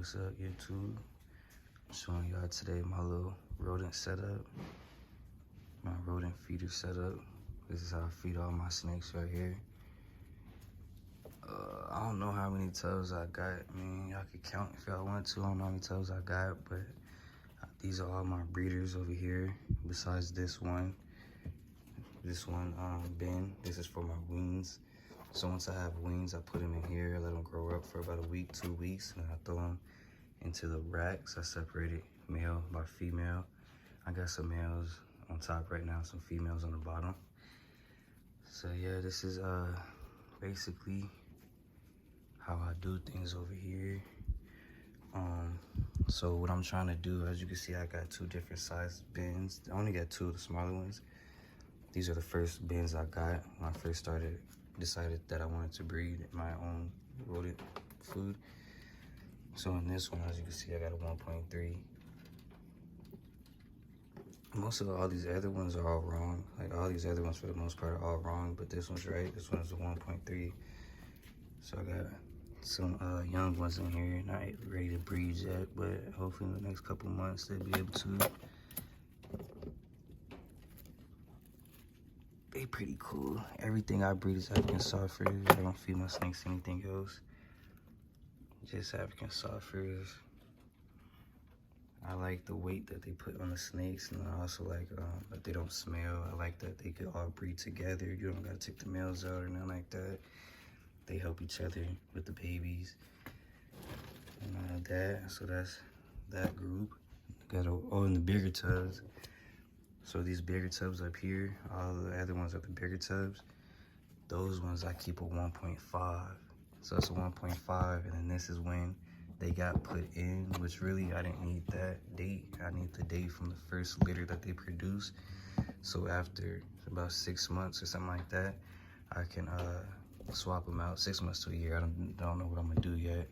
What's up, YouTube? I'm showing y'all today my little rodent setup, my rodent feeder setup. This is how I feed all my snakes right here. I don't know how many tubs I got. I mean, y'all can count if y'all want to. I don't know how many tubs I got, but these are all my breeders over here. Besides this one bin. This is for my wings. So once I have wings, I put them in here, let them grow up for about a week, 2 weeks, and I throw them into the racks. I separated male by female. I got some males on top right now, some females on the bottom. So yeah, this is basically how I do things over here. So what I'm trying to do, as you can see, I got 2 different size bins. I only got 2 of the smaller ones. These are the first bins I got when I first decided that I wanted to breed my own rodent food. So in this one, as you can see, I got a 1.3. Most of all these other ones are all wrong. Like all these other ones for the most part are all wrong, but this one's right. This one's a 1.3. So I got some young ones in here, not ready to breed yet, but hopefully in the next couple months they'll be able to. They pretty cool. Everything I breed is African soft furs. I don't feed my snakes anything else. Just African soft furs. I like the weight that they put on the snakes, and I also like that they don't smell. I like that they could all breed together. You don't gotta take the males out or nothing like that. They help each other with the babies and all that. So that's that group. Got in the bigger tubs. So these bigger tubs up here, all the other ones are the bigger tubs. Those ones I keep a 1.5. So it's a 1.5, and then this is when they got put in, which really I didn't need that date. I need the date from the first litter that they produce. So after about 6 months or something like that, I can swap them out. 6 months to a year. I don't know what I'm gonna do yet.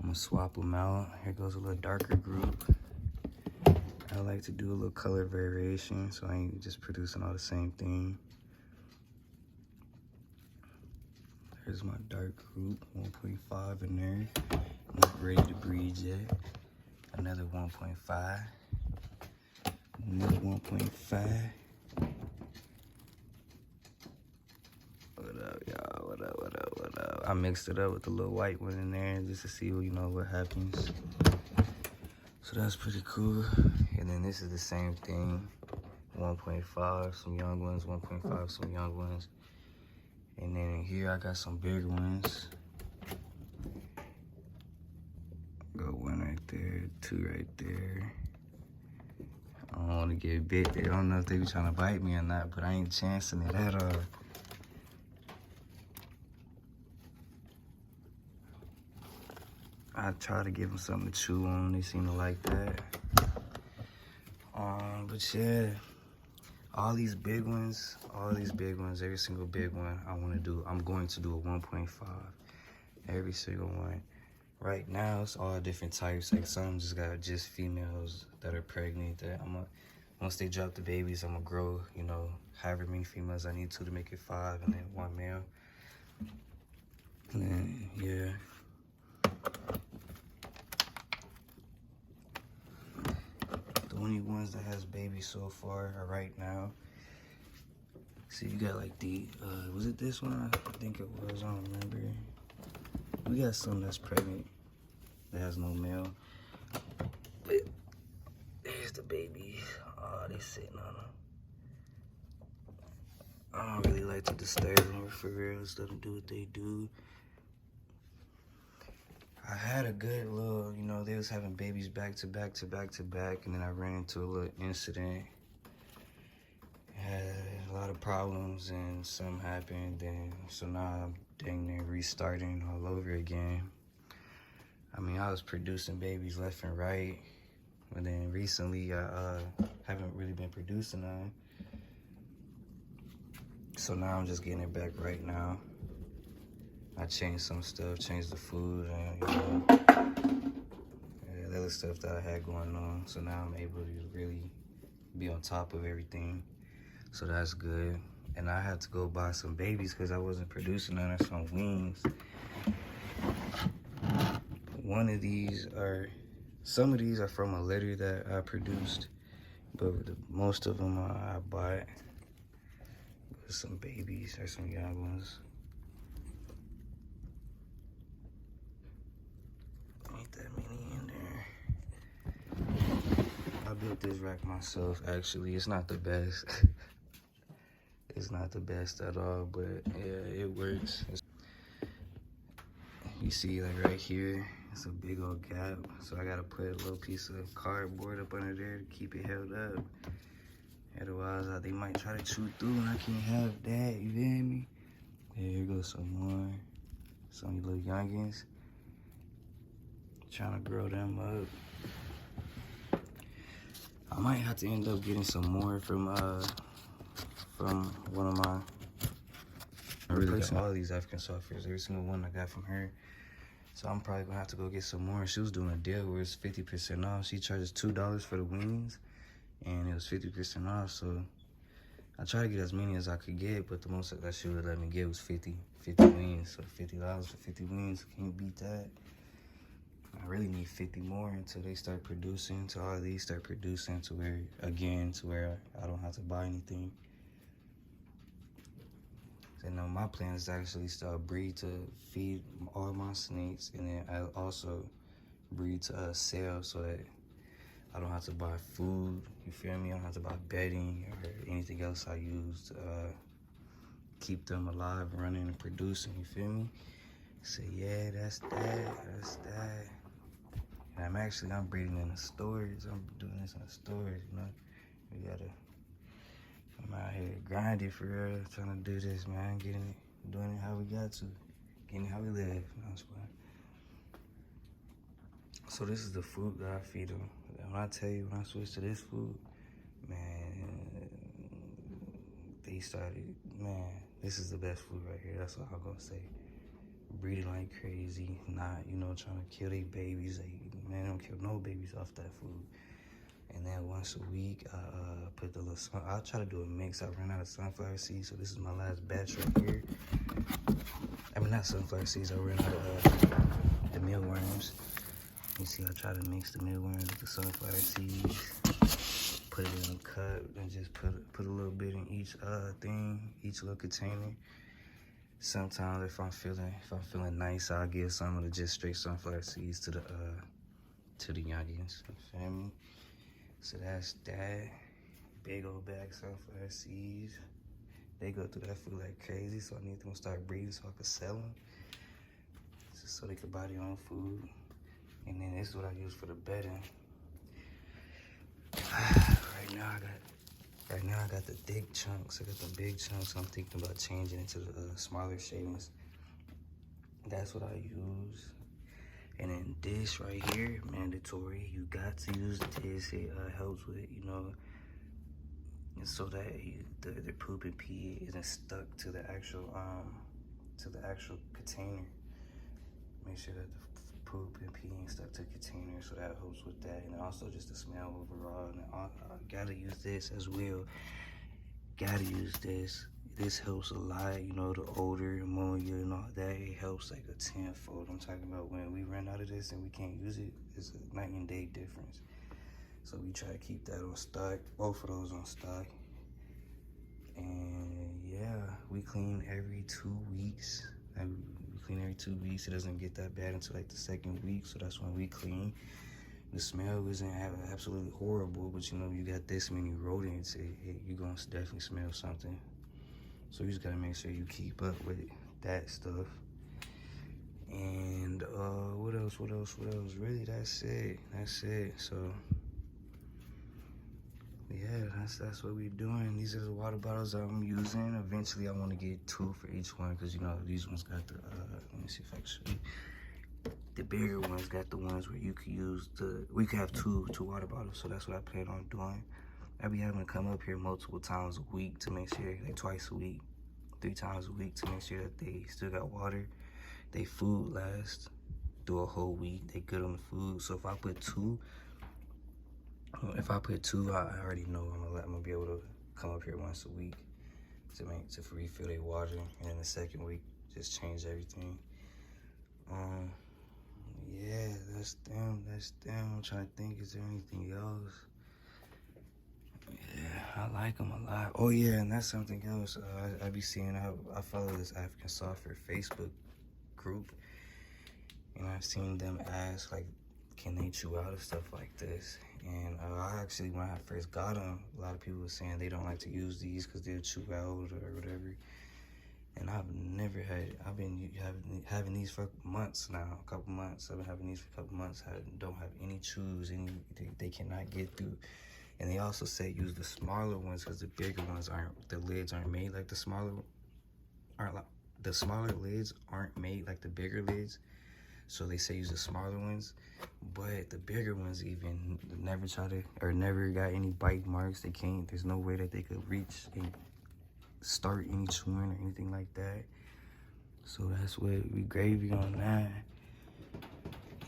I'm gonna swap them out. Here goes a little darker group. I like to do a little color variation, so I ain't just producing all the same thing. Here's my dark group, 1.5 in there. Not ready to breed yet. Another 1.5. Another 1.5. What up, y'all? What up, what up, what up? I mixed it up with the little white one in there just to see, what happens. So that's pretty cool. And then this is the same thing. 1.5, some young ones, 1.5, some young ones. And then here I got some big ones. Got 1 right there, 2 right there. I don't want to get bit. I don't know if they be trying to bite me or not, but I ain't chancing it at all. I try to give them something to chew on. They seem to like that. But yeah, all these big ones, every single big one I'm going to do a 1.5. Every single one. Right now, it's all different types. Like some just got females that are pregnant that once they drop the babies, I'm gonna grow, however many females I need to make it 5, and then 1 male. And then, yeah. The only ones that has babies so far are right now. See, you got like was it this one? I think it was, I don't remember. We got some that's pregnant that has no male. But there's the babies. Oh, they sitting on them. I don't really like to disturb them for real. Just let them do what they do. I had a good little, they was having babies back to back to back to back, and then I ran into a little incident. Had a lot of problems, and something happened, and so now I'm dang near restarting all over again. I mean, I was producing babies left and right, but then recently I haven't really been producing none. So now I'm just getting it back right now. I changed some stuff, changed the food, and the other stuff that I had going on. So now I'm able to really be on top of everything. So that's good. And I had to go buy some babies because I wasn't producing none of some wings. One of these are, some of these are from a litter that I produced, but most of them I bought. With some babies or some young ones. Ain't that many in there. I built this rack myself, actually. It's not the best. It's not the best at all, but yeah, it works. You see, like right here, it's a big old gap. So I gotta put a little piece of cardboard up under there to keep it held up. Otherwise, they might try to chew through and I can't have that, you feel me? Yeah, here goes some more. Some little youngins. Trying to grow them up. I might have to end up getting some more from one of my, I replacing all these African softwares, every single one I got from her. So I'm probably gonna have to go get some more. She was doing a deal where it's 50% off. She charges $2 for the wings, and it was 50% off. So I tried to get as many as I could get, but the most that she would let me get was 50 wings. So $50 for 50 wings, can't beat that. I really need 50 more until they start producing, until all of these start producing to where I don't have to buy anything. And now my plan is to actually start breed to feed all my snakes, and then I also breed to sell so that I don't have to buy food, you feel me? I don't have to buy bedding or anything else I use to keep them alive, running and producing, you feel me? So yeah, that's that. And I'm breeding in the stores. I'm doing this in the stores, you know? I'm out here grinding for real, trying to do this, man. Doing it how we got to. Getting it how we live, you know, so this is the food that I feed them. When I tell you, when I switched to this food, man, they started, man, this is the best food right here. That's all I'm gonna say. Breeding like crazy, not, you know, trying to kill their babies. Man, don't kill no babies off that food. And then once a week, I put the little, I'll try to do a mix. I ran out of sunflower seeds, so this is my last batch right here. I mean, not sunflower seeds, I ran out of the mealworms. You see, I try to mix the mealworms with the sunflower seeds, put it in a cup, and just put a little bit in each thing, each little container. Sometimes if I'm feeling nice, I'll give some of the just straight sunflower seeds to the youngins, you feel me? So that's that. Big old bag of sunflower seeds. They go through that food like crazy, so I need them to start breeding so I can sell them. Just so they can buy their own food. And then this is what I use for the bedding. Right now I got the thick chunks. I got the big chunks. I'm thinking about changing it to the smaller shavings. That's what I use. And then this right here, mandatory. You got to use this. It helps with, you know, so that the poop and pee isn't stuck to the actual container. Make sure that the poop and pee ain't stuck to the container, so that helps with that. And also just the smell overall. And I gotta use this as well. Gotta use this. This helps a lot, you know, the odor, ammonia, and all that. It helps like a tenfold. I'm talking about when we run out of this and we can't use it, it's a night and day difference. So we try to keep that on stock, both of those on stock. And yeah, we clean every 2 weeks. We clean every 2 weeks. It doesn't get that bad until like the second week, so that's when we clean. The smell isn't absolutely horrible, but you know, you got this many rodents, you're gonna definitely smell something. So you just gotta make sure you keep up with that stuff. And what else? Really, that's it. So yeah, that's what we're doing. These are the water bottles that I'm using. Eventually I want to get 2 for each one, because you know these ones got the let me see if I can show you. The bigger ones got the ones where you could use we could have two water bottles. So that's what I plan on doing. I be having to come up here multiple times a week to make sure, like twice a week, 3 times a week, to make sure that they still got water. They food lasts through a whole week. They good on the food. So if I put two, I already know I'm gonna be able to come up here once a week to refill their water, and then the second week just change everything. Yeah, that's them. That's them. I'm trying to think, is there anything else? Yeah, I like them a lot. Oh yeah, and that's something else. I be seeing, I follow this African Software Facebook group, and I've seen them ask, like, can they chew out of stuff like this? And I actually, when I first got them, a lot of people were saying they don't like to use these because they'll chew out or whatever. And I've never had, I've been having these for months now, a couple months. I've been having these for a couple months. I don't have any chews, they cannot get through. And they also say use the smaller ones because the bigger ones the lids aren't made like the smaller lids aren't made like the bigger lids. So they say use the smaller ones, but the bigger ones even never never got any bite marks. They can't, there's no way that they could reach and start any chewing or anything like that. So that's what we gravy on that.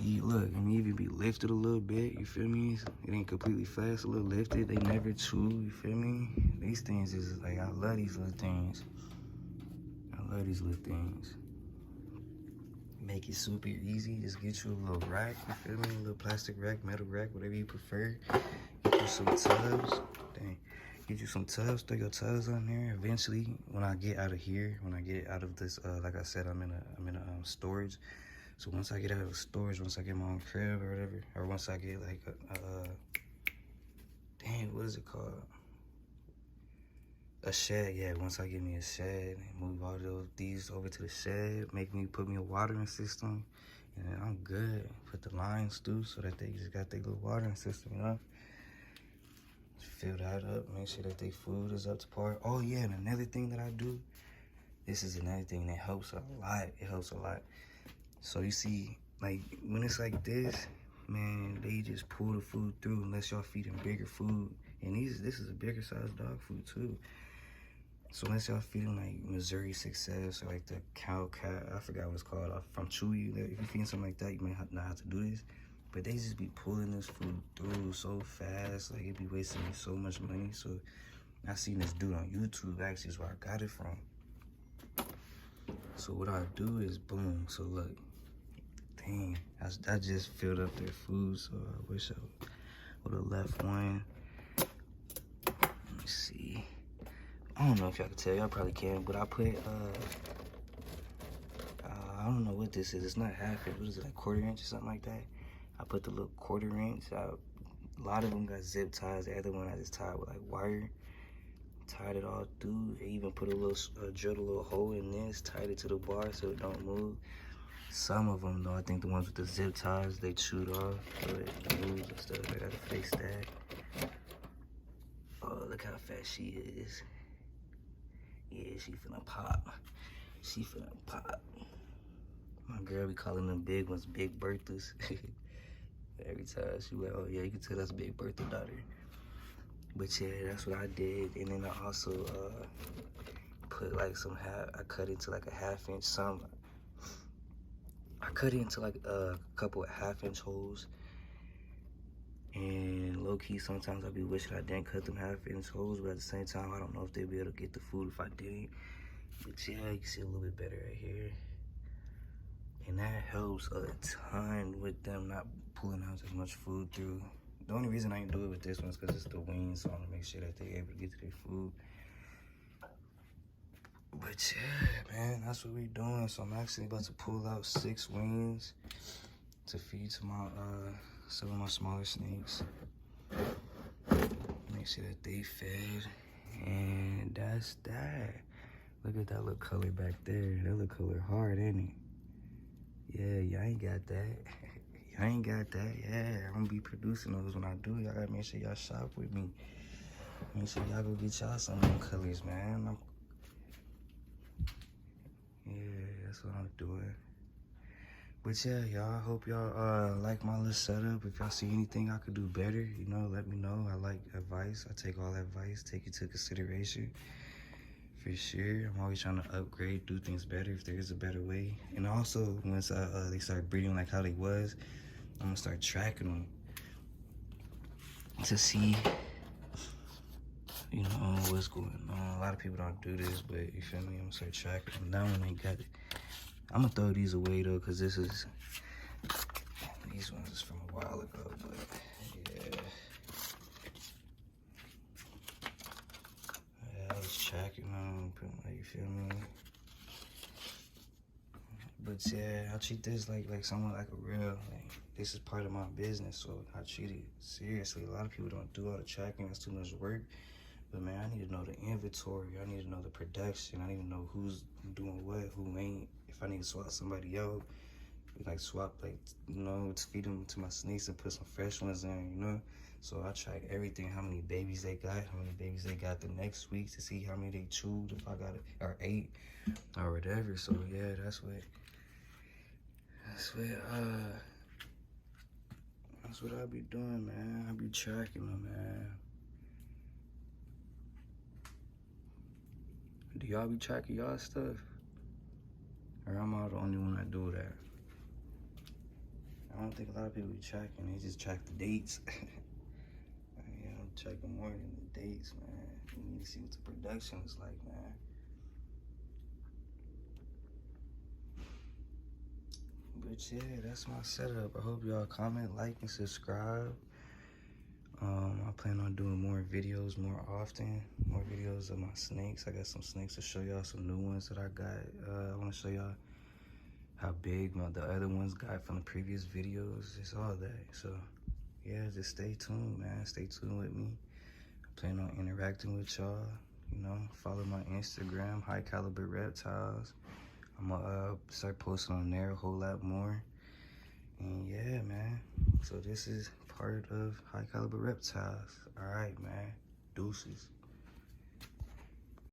Look, and even be lifted a little bit, you feel me? It ain't completely flat, it's a little lifted. They never chew, you feel me? These things is like, I love these little things. I love these little things. Make it super easy. Just get you a little rack, you feel me? A little plastic rack, metal rack, whatever you prefer. Get you some tubs. Dang. Get you some tubs, throw your tubs on there. Eventually, when I get out of here, when I get out of this, like I said, I'm in a storage. So once I get out of storage, once I get my own crib or whatever, or once I get like dang, what is it called? A shed, yeah. Once I get me a shed, move all these over to the shed, put me a watering system, and then I'm good. Put the lines through so that they just got their little watering system, you know? Fill that up, make sure that their food is up to par. Oh yeah, and another thing that I do, this is another thing that helps a lot. It helps a lot. So you see, like when it's like this, man, they just pull the food through unless y'all feed them bigger food. And this is a bigger size dog food too. So unless y'all feed them like Missouri Success or like the cow cat, I forgot what it's called, from Chewy. If you feed something like that, you may not have to do this. But they just be pulling this food through so fast, like it be wasting me so much money. So I seen this dude on YouTube, actually is where I got it from. So what I do is boom, so look, dang, I just filled up their food, so I wish I would have left one. Let me see. I don't know if y'all can tell, y'all probably can, but I put, I don't know what this is. It's not half inch, what is it, like 1/4 inch or something like that? I put the little 1/4 inch out. A lot of them got zip ties. The other one I just tied with like wire. Tied it all through. I even put drilled a little hole in this, tied it to the bar so it don't move. Some of them though, I think the ones with the zip ties, they chewed off, so it moves and stuff. I gotta fix that. Oh, look how fat she is. Yeah, she finna pop. She finna pop. My girl be calling them big ones Big Berthas. Every time she went, oh yeah, you can tell that's Big Bertha daughter. But yeah, that's what I did. And then I also put like I cut into like a 1/2 inch, I cut it into like a couple of 1/2 inch holes. And low key, sometimes I be wishing I didn't cut them 1/2 inch holes, but at the same time, I don't know if they'd be able to get the food if I didn't. But yeah, you can see a little bit better right here. And that helps a ton with them not pulling out as much food through. The only reason I didn't do it with this one is because it's the wings, so I want to make sure that they're able to get to their food. But yeah, man, that's what we're doing. So I'm actually about to pull out 6 wings to feed to my some of my smaller snakes. Make sure that they fed. And that's that. Look at that little color back there. That little color hard, ain't it? Yeah, y'all ain't got that. Y'all ain't got that. Yeah, I'm gonna be producing those when I do. Y'all gotta make sure y'all shop with me. Make sure y'all go get y'all some of them colors, man. Yeah, that's what I'm doing. But yeah, y'all, I hope y'all like my little setup. If y'all see anything I could do better, you know, let me know. I like advice. I take all advice, take it into consideration. For sure, I'm always trying to upgrade, do things better if there is a better way. And also, once they start breeding like how they was, I'm gonna start tracking them to see, you know, what's going on. A lot of people don't do this, but you feel me? I'm gonna start tracking them. That one ain't got it. I'm gonna throw these away though, cause this is, these ones is from a while ago, but yeah. Yeah, I was tracking them, you feel me? But yeah, I treat this like somewhat like a real, like, this is part of my business, so I treat it seriously. A lot of people don't do all the tracking, it's too much work. But man, I need to know the inventory, I need to know the production, I need to know who's doing what, who ain't. If I need to swap somebody out, like swap, like, you know, to feed them to my snakes and put some fresh ones in, you know? So I track everything, how many babies they got, how many babies they got the next week, to see how many they chewed, if I got it, or ate, or whatever. So yeah, that's what I be doing, man. I be tracking them, man. Do y'all be tracking y'all stuff? Or am I the only one that do that? I don't think a lot of people be tracking, they just track the dates. Yeah, I'm checking more than the dates, man. You need to see what the production is like, man. But yeah, that's my setup. I hope y'all comment, like, and subscribe. I plan on doing more videos more often, more videos of my snakes. I got some snakes to show y'all, some new ones that I got. I want to show y'all how big the other ones got from the previous videos. It's all that. So yeah, just stay tuned, man. Stay tuned with me. I plan on interacting with y'all. You know, follow my Instagram, High Caliber Reptiles. I'm gonna start posting on there a whole lot more. And yeah, man. So this is part of High Caliber Reptiles. All right, man. Deuces.